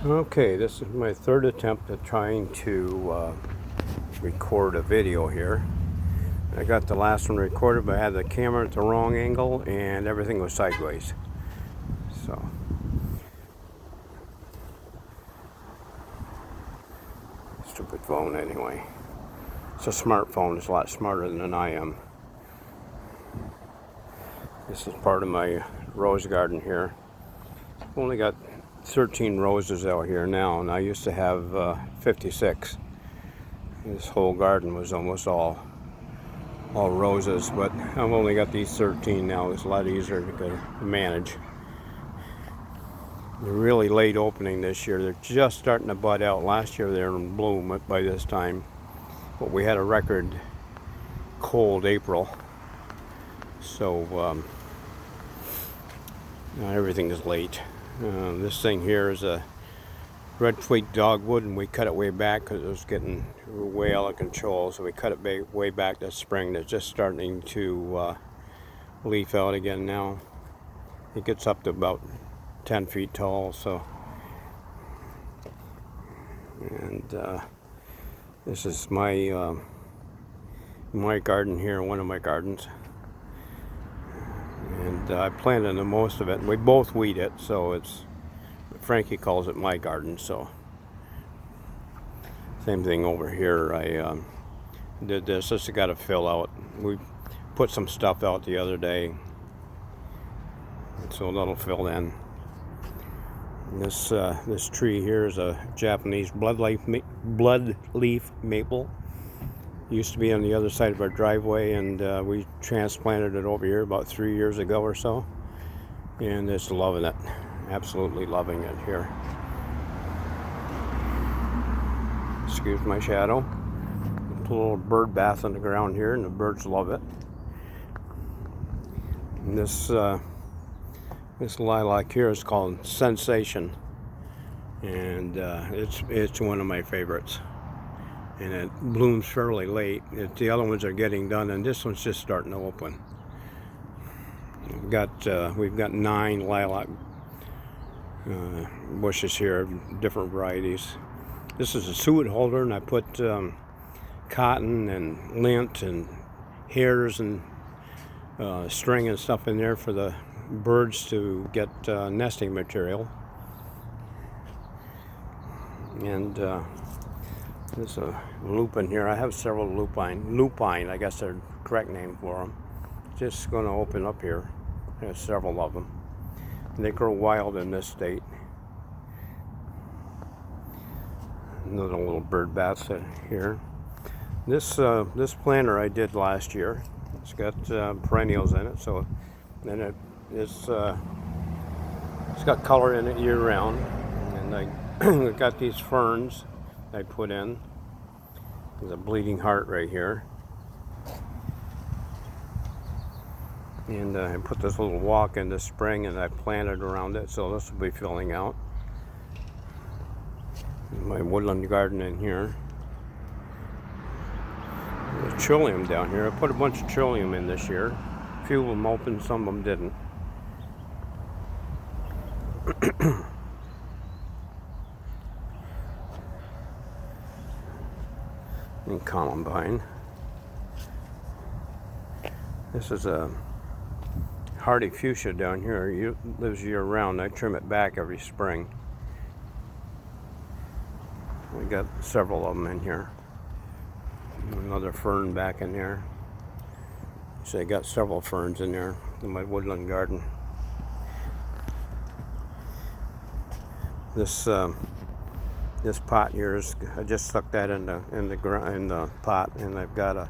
Okay, this is my third attempt at trying to record a video here. I got the last one recorded, but I had the camera at the wrong angle and everything was sideways. So, stupid phone anyway. It's a smartphone, it's a lot smarter than I am. This is part of my rose garden here. I've only got 13 roses out here now, and I used to have 56. This whole garden was almost all roses, but I've only got these 13 now. It's a lot easier to manage. They're really late opening this year. They're just starting to bud out. Last year they were in bloom by this time, but we had a record cold April, so everything is late. This thing here is a red twig dogwood, and we cut it way back because it was getting way out of control, so we cut it way back this spring. It's just starting to leaf out again now. It gets up to about 10 feet tall, so, and this is my my garden here, one of my gardens, and I planted the most of it. We both weed it, so it's, Frankie calls it my garden. So same thing over here. I did this. This has got to fill out. We put some stuff out the other day, so that'll fill in. And this tree here is a Japanese bloodleaf maple. Used to be on the other side of our driveway, and we transplanted it over here about 3 years ago or so, and it's loving it. Absolutely loving it here. Excuse my shadow. Put a little bird bath on the ground here, and the birds love it. And this lilac here is called Sensation, and it's one of my favorites. And it blooms fairly late. The other ones are getting done, and this one's just starting to open. We've got 9 lilac bushes here, different varieties. This is a suet holder, and I put cotton and lint and hairs and string and stuff in there for the birds to get nesting material. And there's a lupin here. I have several lupine, I guess they're the correct name for them. Just going to open up here. There's several of them. They grow wild in this state. Another little bird bath here. This planter I did last year. It's got perennials in it, so then it's got color in it year round. And I got these ferns I put in. There's a bleeding heart right here. And I put this little walk in this spring, and I planted around it, so this will be filling out. My woodland garden in here. There's trillium down here. I put a bunch of trillium in this year. A few of them opened, some of them didn't. And columbine. This is a hardy fuchsia down here. It lives year round. I trim it back every spring. We got several of them in here. Another fern back in there. So I got several ferns in there in my woodland garden. This pot here is, I just stuck that in the pot, and I've got to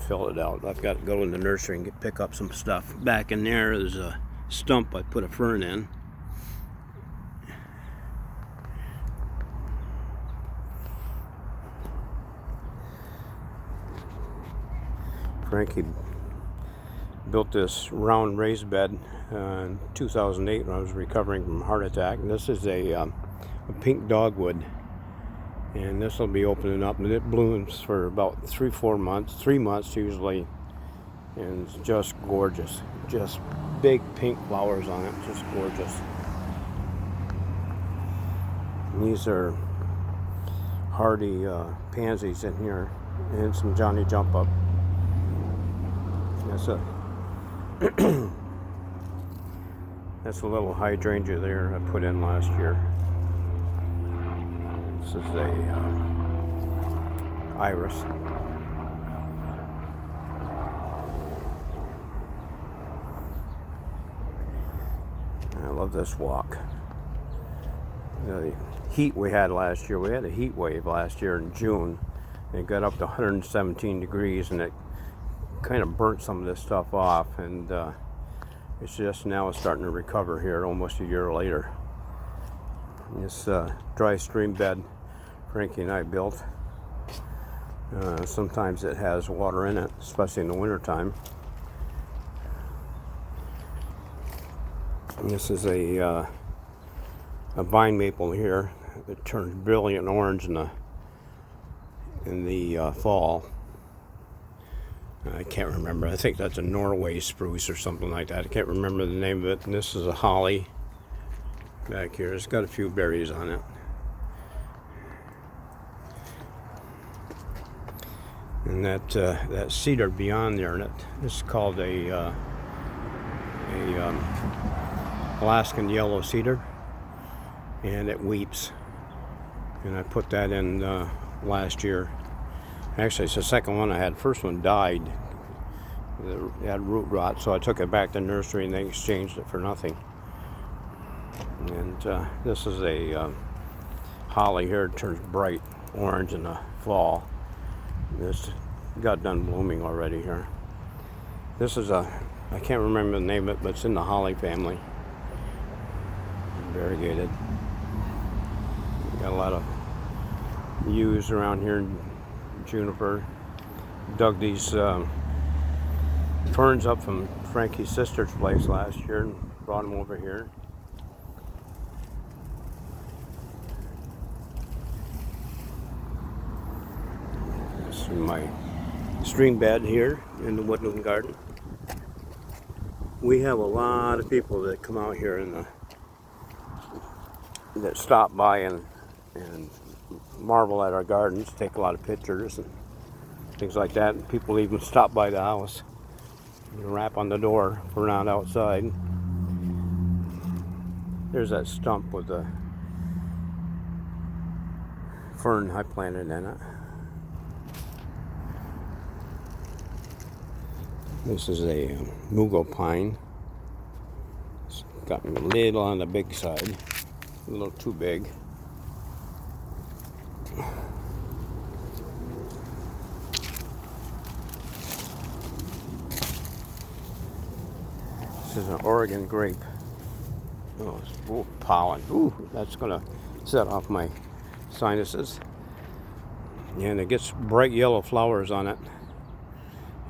fill it out. I've got to go in the nursery and pick up some stuff. Back in there is a stump I put a fern in. Frankie built this round raised bed in 2008 when I was recovering from a heart attack. And this is a pink dogwood, and this will be opening up, and it blooms for about 3 months usually, and it's just gorgeous. Just big pink flowers on it, just gorgeous. These are hardy pansies in here, and some Johnny Jump Up. That's a that's a little hydrangea there I put in last year. This is a iris. I love this walk. The heat we had last year, we had a heat wave last year in June. It got up to 117 degrees, and it kind of burnt some of this stuff off, and it's just now starting to recover here almost a year later. This dry stream bed Frankie and I built. Sometimes it has water in it, especially in the wintertime. This is a vine maple here. It turns brilliant orange in the fall. I can't remember. I think that's a Norway spruce or something like that. I can't remember the name of it. And this is a holly back here. It's got a few berries on it. And that cedar beyond there, and this is called a Alaskan yellow cedar, and it weeps. And I put that in last year. Actually, it's the second one I had. First one died. It had root rot, so I took it back to the nursery and they exchanged it for nothing. And this is a holly here. It turns bright orange in the fall. This got done blooming already here. This is I can't remember the name of it, but it's in the holly family. Variegated. Got a lot of yews around here. Juniper. Dug these ferns up from Frankie's sister's place last year and brought them over here. This is my stream bed here in the woodland garden. We have a lot of people that come out here that stop by and marvel at our gardens, take a lot of pictures and things like that. And people even stop by the house and rap on the door if we're not outside. There's that stump with the fern I planted in it. This is a mugo pine. It's got a little on the big side, a little too big. This is an Oregon grape. Oh, it's pollen. Ooh, that's gonna set off my sinuses. And it gets bright yellow flowers on it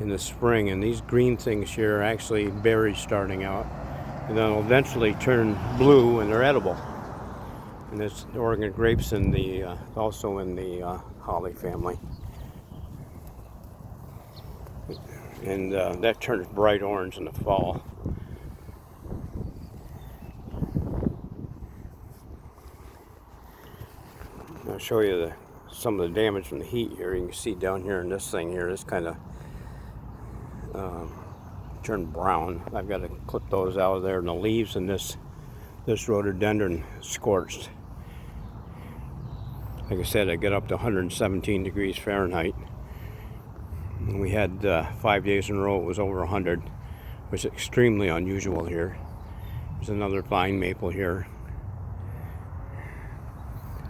in the spring, and these green things here are actually berries starting out, and then they'll eventually turn blue and they're edible. And it's Oregon grapes in the also in the holly family. And that turns bright orange in the fall. I'll show you some of the damage from the heat here. You can see down here in this thing here, it's kind of turned brown. I've got to clip those out of there, and the leaves in this rhododendron scorched. Like I said, I get up to 117 degrees Fahrenheit. And we had 5 days in a row it was over 100, which is extremely unusual here. There's another vine maple here.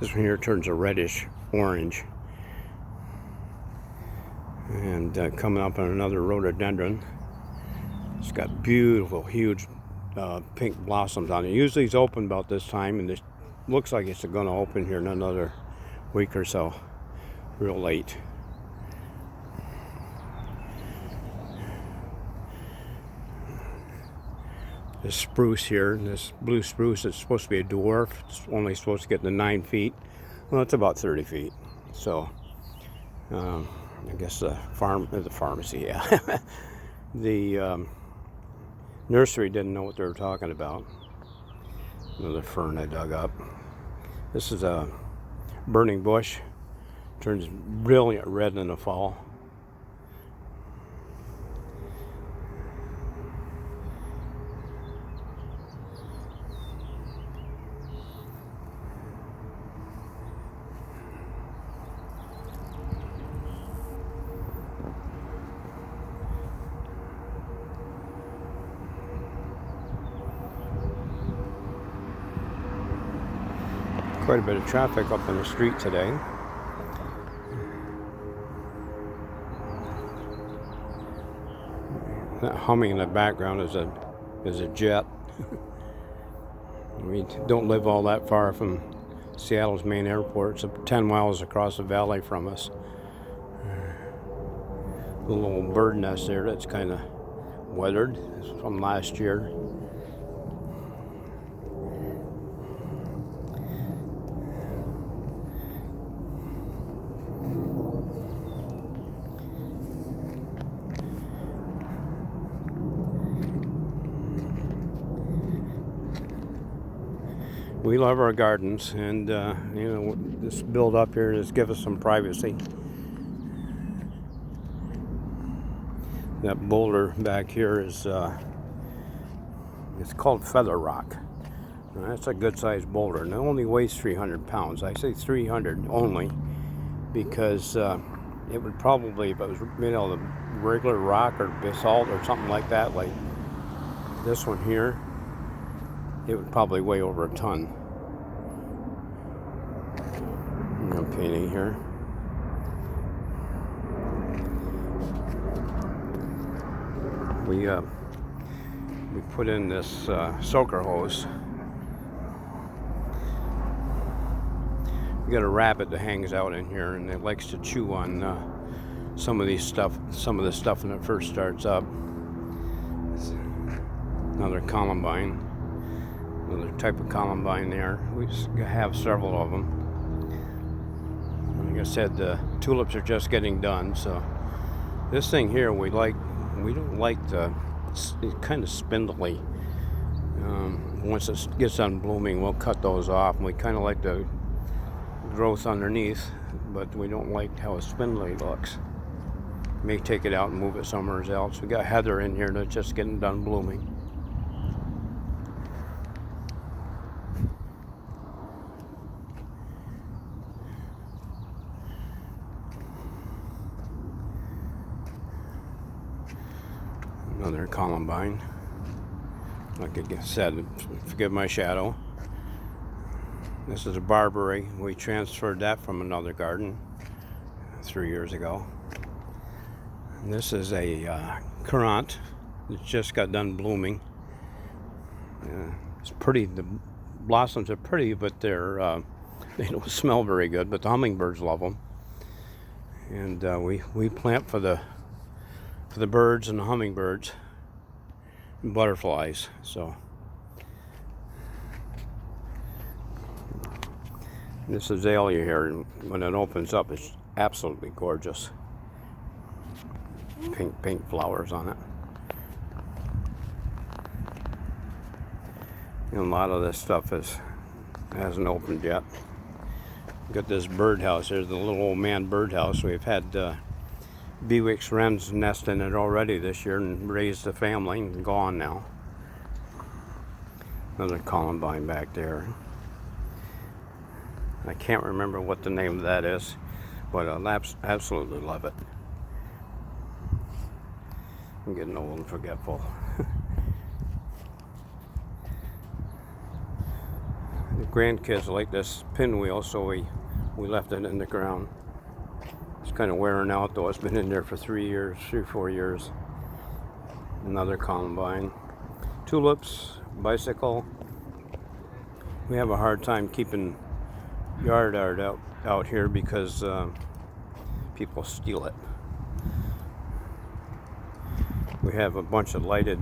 This one here turns a reddish orange. And coming up on another rhododendron. It's got beautiful, huge pink blossoms on it. Usually it's open about this time, and it looks like it's going to open here in another week or so, real late. This spruce here, this blue spruce, is supposed to be a dwarf. It's only supposed to get to 9 feet. Well, it's about 30 feet. So, I guess the pharmacy, yeah. The nursery didn't know what they were talking about. Another fern I dug up. This is a burning bush. Turns brilliant red in the fall. Quite a bit of traffic up on the street today. That humming in the background is a jet. We don't live all that far from Seattle's main airport. It's 10 miles across the valley from us. The little bird nest there that's kind of weathered. It's from last year. We love our gardens, and this build up here just give us some privacy. That boulder back here is it's called Feather Rock. Now, that's a good sized boulder, and it only weighs 300 pounds. I say 300 only because it would probably, if it was made out of regular rock or basalt or something like that, like this one here, it would probably weigh over a ton. I'm painting here. We put in this soaker hose. We got a rabbit that hangs out in here, and it likes to chew on some of the stuff when it first starts up. It's another columbine. Another type of columbine there. We have several of them. Like I said, the tulips are just getting done. So this thing here, we don't like it's kind of spindly. Once it gets done blooming, we'll cut those off, and we kind of like the growth underneath, but we don't like how spindly it looks. May take it out and move it somewhere else. We got heather in here that's just getting done blooming. Another columbine. Like I said, forgive my shadow. This is a barberry. We transferred that from another garden 3 years ago. And this is a currant that just got done blooming. It's pretty. The blossoms are pretty, but they don't smell very good. But the hummingbirds love them. And we plant for the birds and the hummingbirds and butterflies. So this azalea here, when it opens up, it's absolutely gorgeous. Pink flowers on it. And a lot of this stuff hasn't opened yet. Got this birdhouse. There's the little old man birdhouse. We've had Bewick's wrens nest in it already this year and raised a family and gone now. Another columbine back there. I can't remember what the name of that is, but I absolutely love it. I'm getting old and forgetful. The grandkids like this pinwheel, so we left it in the ground. It's kind of wearing out though. It's been in there for 3 or 4 years. Another columbine. Tulips, bicycle. We have a hard time keeping yard art out here because people steal it. We have a bunch of lighted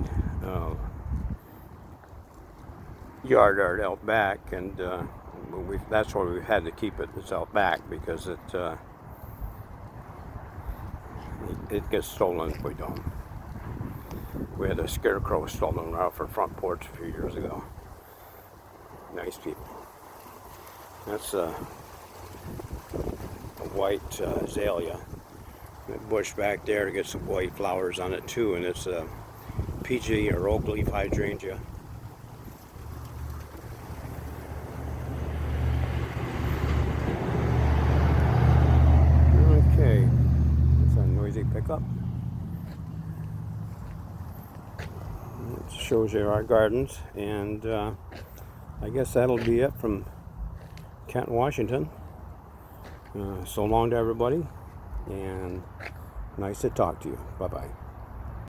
yard art out back, and that's why we've had to keep it. It's out back because it gets stolen if we don't. We had a scarecrow stolen off our front porch a few years ago. Nice people. That's a white azalea. That bush back there to get some white flowers on it too, and it's a PG or oak leaf hydrangea. Okay, it's a noisy pickup. It shows you our gardens, and I guess that'll be it from Kent, Washington. So long to everybody, and nice to talk to you. Bye-bye.